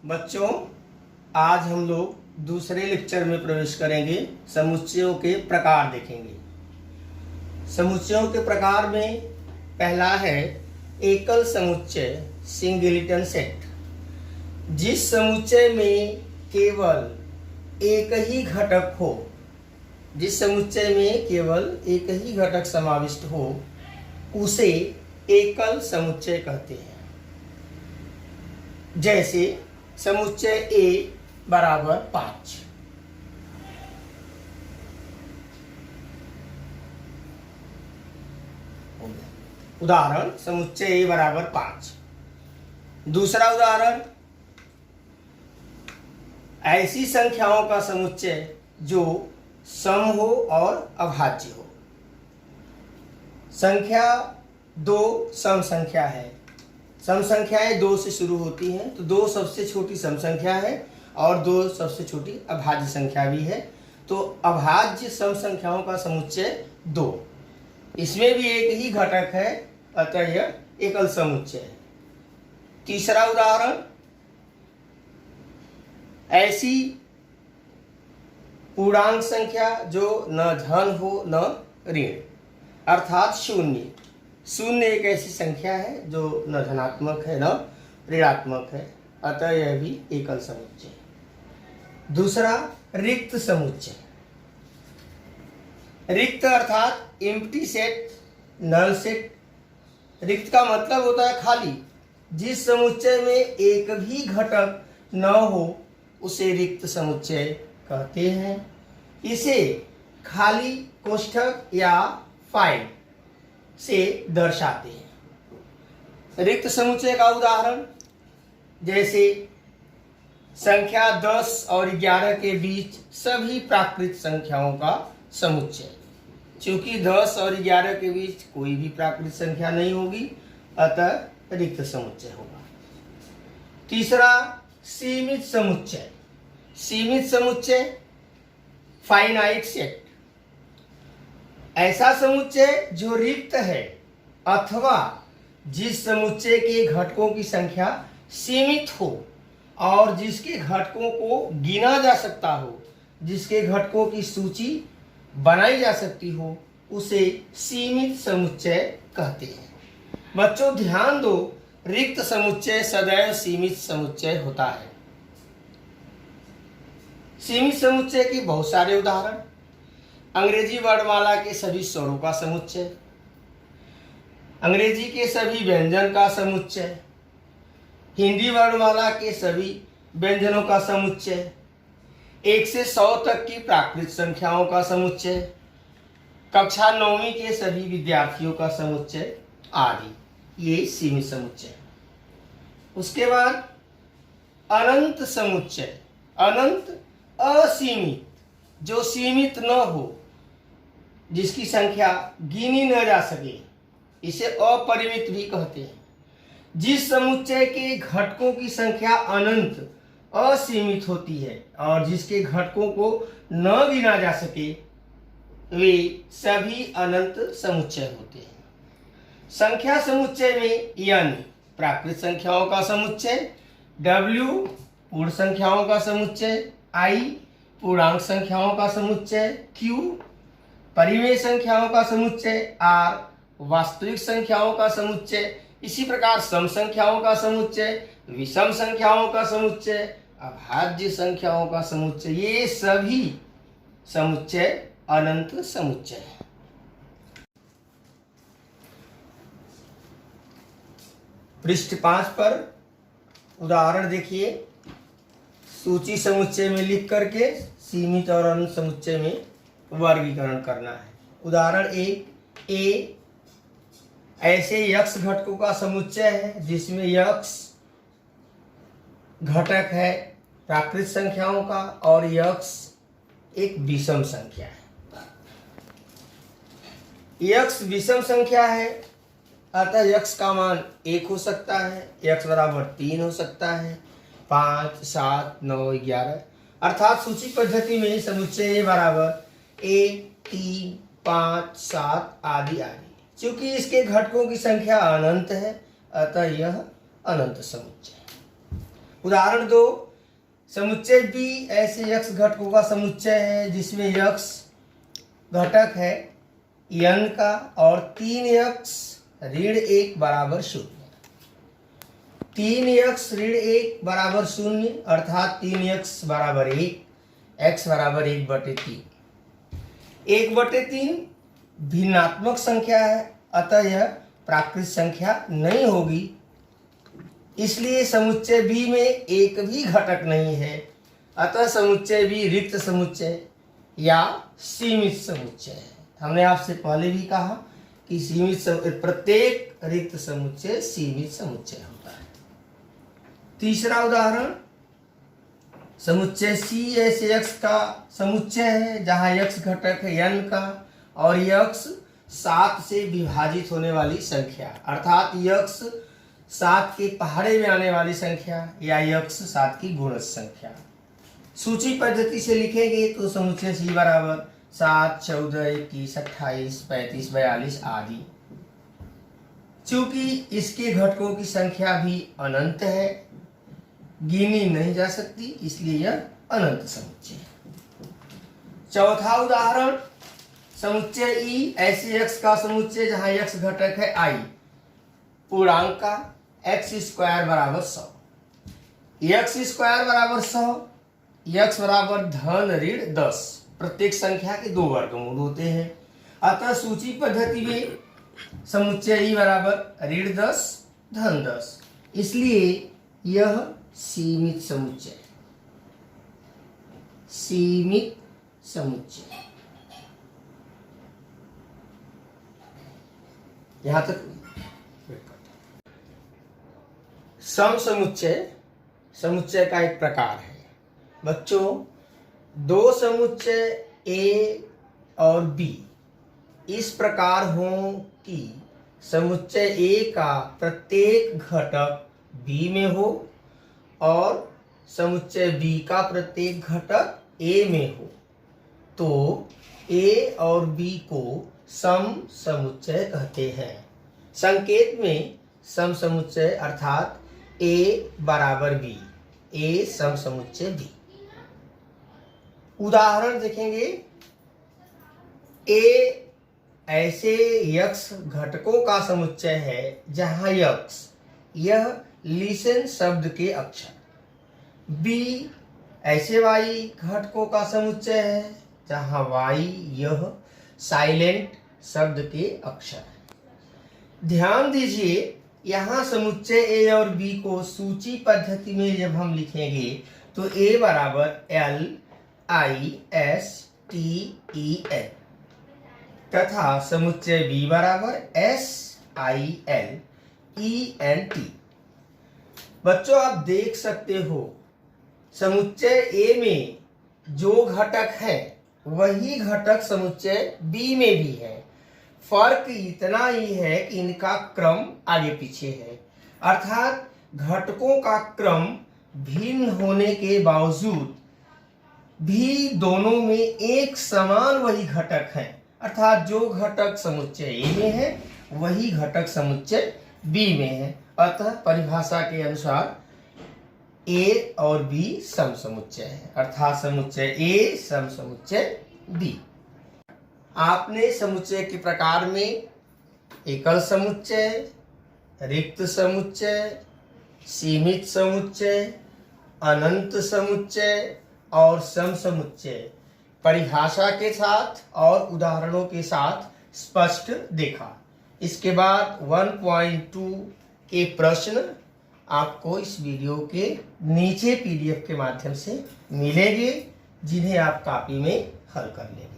बच्चों, आज हम लोग दूसरे लेक्चर में प्रवेश करेंगे। समुच्चयों के प्रकार देखेंगे। समुच्चयों के प्रकार में पहला है एकल समुच्चय, सिंगलिटन सेट। जिस समुच्चय में केवल एक ही घटक हो, जिस समुच्चय में केवल एक ही घटक समाविष्ट हो, उसे एकल समुच्चय कहते हैं। जैसे समुच्चय A बराबर 5। उदाहरण समुच्चय A बराबर 5। दूसरा उदाहरण, ऐसी संख्याओं का समुच्चय जो सम हो और अभाज्य हो। संख्या 2 सम संख्या है। सम संख्याएं 2 से शुरू होती हैं, तो 2 सबसे छोटी सम संख्या है और 2 सबसे छोटी अभाज्य संख्या भी है। तो अभाज्य सम संख्याओं का समुच्चय 2। इसमें भी एक ही घटक है, अतः यह एकल समुच्चय है। तीसरा उदाहरण, ऐसी पूर्णांक संख्या जो न धन हो न ऋण, अर्थात शून्य। शून्य एक ऐसी संख्या है जो न धनात्मक है न ऋणात्मक है, अतः यह भी एकल समुच्चय है। दूसरा, रिक्त समुच्चय। रिक्त अर्थात एम्प्टी सेट, नल सेट। रिक्त का मतलब होता है खाली। जिस समुच्चय में एक भी घटक न हो उसे रिक्त समुच्चय कहते हैं। इसे खाली कोष्ठक या फाइल से दर्शाते हैं। रिक्त समुच्चय का उदाहरण, जैसे संख्या 10 और 11 के बीच सभी प्राकृत संख्याओं का समुच्चय। चूंकि 10 और 11 के बीच कोई भी प्राकृत संख्या नहीं होगी, अतः रिक्त समुच्चय होगा। तीसरा, सीमित समुच्चय। सीमित समुच्चय, फाइनाइट सेट। ऐसा समुच्चय जो रिक्त है अथवा जिस समुच्चय के घटकों की संख्या सीमित हो और जिसके घटकों को गिना जा सकता हो, जिसके घटकों की सूची बनाई जा सकती हो, उसे सीमित समुच्चय कहते हैं। बच्चों ध्यान दो, रिक्त समुच्चय सदैव सीमित समुच्चय होता है। सीमित समुच्चय के बहुत सारे उदाहरण, अंग्रेजी वर्णमाला के सभी स्वरों का समुच्चय, अंग्रेजी के सभी व्यंजन का समुच्चय, हिंदी वर्णमाला के सभी व्यंजनों का समुच्चय, 1 से 100 तक की प्राकृत संख्याओं का समुच्चय, कक्षा 9वीं के सभी विद्यार्थियों का समुच्चय आदि, ये सीमित समुच्चय। उसके बाद अनंत समुच्चय। अनंत असीमित, जो सीमित न हो, जिसकी संख्या गिनी न जा सके, इसे अपरिमित भी कहते हैं। जिस समुच्चय के घटकों की संख्या अनंत असीमित होती है और जिसके घटकों को न गिना जा सके, वे सभी अनंत समुच्चय होते हैं। संख्या समुच्चय में यानी प्राकृत संख्याओं का समुच्चय, W पूर्ण संख्याओं का समुच्चय, I पूर्णांक संख्याओं का समुच्चय, Q परिमेय संख्याओं का समुच्चय, R वास्तविक संख्याओं का समुच्चय, इसी प्रकार सम संख्याओं का समुच्चय, विषम संख्याओं का समुच्चय, अभाज्य संख्याओं का समुच्चय, ये सभी समुच्चय अनंत समुच्चय है। पृष्ठ 5 पर उदाहरण देखिए। सूची समुच्चय में लिख करके सीमित और अनंत समुच्चय में वर्गीकरण करना है। उदाहरण A ऐसे यक्ष घटकों का समुच्चय है जिसमें यक्ष घटक है प्राकृत संख्याओं का और यक्ष एक विषम संख्या है। यक्ष विषम संख्या है, अतः यक्ष का मान 1 हो सकता है, यक्ष बराबर 3 हो सकता है, 5, 7, 9, 11, अर्थात सूची पद्धति में समुच्चय बराबर 1, 3, 5, 7 आदि आदि। चूंकि इसके घटकों की संख्या अनंत है, अतः यह अनंत समुच्चय है। उदाहरण 2, समुच्चय बी ऐसे x घटकों का समुच्चय है जिसमें x घटक है n का और 3x ऋण 1 बराबर 0। 3x ऋण 1 बराबर 0 अर्थात 3x बराबर 1, x बराबर 1/3। 1/3 भिन्नात्मक संख्या है, अतः यह प्राकृत संख्या नहीं होगी। इसलिए समुच्चय बी में एक भी घटक नहीं है, अतः समुच्चय बी रिक्त समुच्चय या सीमित समुच्चय है। हमने आपसे पहले भी कहा कि प्रत्येक रिक्त समुच्चय सीमित समुच्चय होता है। तीसरा उदाहरण, समुच्चय सी ऐसे x का समुच्चय है जहां x घटक है n का और x 7 से विभाजित होने वाली संख्या, अर्थात x 7 के पहाड़े में आने वाली संख्या या x 7 की गुणज संख्या। सूची पद्धति से लिखेंगे तो समुच्चय सी बराबर 7, 14, 21, 28, 35, 42 आदि। चूंकि इसके घटकों की संख्या भी अनंत है, गिनी नहीं जा सकती, इसलिए यह अनंत समुच्चय है। चौथा उदाहरण, समुच्चय ई ऐसे x का समुच्चय जहां x घटक है i पूर्णांक का, x² बराबर 100। x² बराबर 100, x बराबर धन ऋण 10। प्रत्येक संख्या के 2 वर्गमूल होते हैं, अतः सूची पद्धति में समुच्चय ई बराबर ऋण 10 धन 10, इसलिए यह सीमित समुच्चय। सीमित समुच्चय यहां तक। सम समुच्चय समुच्चय का एक प्रकार है। बच्चों, 2 समुच्चय ए और बी इस प्रकार हो कि समुच्चय ए का प्रत्येक घटक बी में हो और समुच्चय बी का प्रत्येक घटक ए में हो, तो ए और बी को सम समुच्चय कहते हैं। संकेत में सम समुच्चय अर्थात ए बराबर बी, ए सम समुच्चय बी। उदाहरण देखेंगे, ए ऐसे x घटकों का समुच्चय है जहां x यह लिसन शब्द के अक्षर, b ऐसे y घटकों का समुच्चय है जहां y यह साइलेंट शब्द के अक्षर है। ध्यान दीजिए, यहाँ समुच्चय ए और बी को सूची पद्धति में जब हम लिखेंगे तो ए बराबर LISTEN तथा समुच्चय बी बराबर SILENT। बच्चों, आप देख सकते हो समुच्चय ए में जो घटक है वही घटक समुच्चय बी में भी है। फर्क इतना ही है कि इनका क्रम आगे पीछे है, अर्थात घटकों का क्रम भिन्न होने के बावजूद भी दोनों में एक समान वही घटक है, अर्थात जो घटक समुच्चय ए में है वही घटक समुच्चय बी में है। अतः परिभाषा के अनुसार ए और बी सम समुच्चय है, अर्थात समुच्चय ए सम समुच्चय बी। आपने समुच्चय के प्रकार में एकल समुच्चय, रिक्त समुच्चय, सीमित समुच्चय, अनंत समुच्चय और सम समुच्चय परिभाषा के साथ और उदाहरणों के साथ स्पष्ट देखा। इसके बाद 1.2 के प्रश्न आपको इस वीडियो के नीचे PDF के माध्यम से मिलेंगे, जिन्हें आप कॉपी में हल कर लेंगे।